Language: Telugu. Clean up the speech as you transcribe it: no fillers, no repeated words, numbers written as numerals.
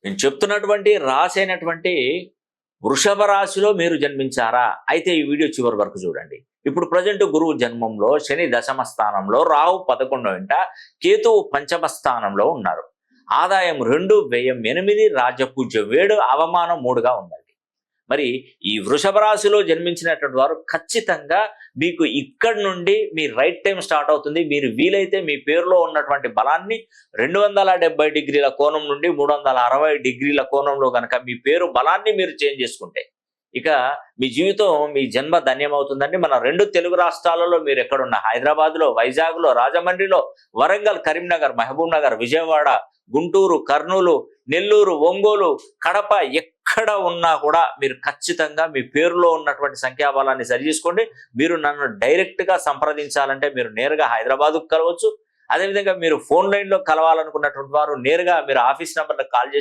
నేను చెప్తున్నటువంటి రాశి అయినటువంటి వృషభ రాశిలో మీరు జన్మించారా? అయితే ఈ వీడియో చివరి వరకు చూడండి. ఇప్పుడు ప్రజెంట్ గురువు జన్మంలో, శని దశమ స్థానంలో, రాహు 11వ ఇంట, కేతువు పంచమ స్థానంలో ఉన్నారు. ఆదాయం 2, వ్యయం 8, రాజ్యపూజ్యం 7, అవమానం 3గా ఉందండి. మరి ఈ వృషభ రాశిలో జన్మించినటువంటి వారు ఖచ్చితంగా మీకు ఇక్కడ నుండి మీ రైట్ టైం స్టార్ట్ అవుతుంది. మీరు వీలైతే మీ పేరులో ఉన్నటువంటి బలాన్ని 270 డిగ్రీల కోణం నుండి 360 డిగ్రీల కోణంలో కనుక మీ పేరు బలాన్ని మీరు చేంజ్ చేసుకుంటే ఇక మీ జీవితం, మీ జన్మ ధన్యమవుతుందండి. మన 2 తెలుగు రాష్ట్రాలలో మీరు ఎక్కడున్న, హైదరాబాద్లో, వైజాగ్లో, రాజమండ్రిలో, వరంగల్, కరీంనగర్, మహబూబ్ నగర్, విజయవాడ, గుంటూరు, కర్నూలు, నెల్లూరు, ఒంగోలు, కడప ఎక్కడ ఉన్నా కూడా మీరు ఖచ్చితంగా మీ పేరులో ఉన్నటువంటి సంఖ్యాబలాన్ని సరి చేసుకోండి. మీరు నన్ను డైరెక్ట్గా సంప్రదించాలంటే మీరు నేరుగా హైదరాబాద్కు కలవచ్చు. అదేవిధంగా మీరు ఫోన్ లైన్లో కలవాలనుకున్నటువంటి వారు నేరుగా మీరు ఆఫీస్ నెంబర్లకు కాల్ చేసి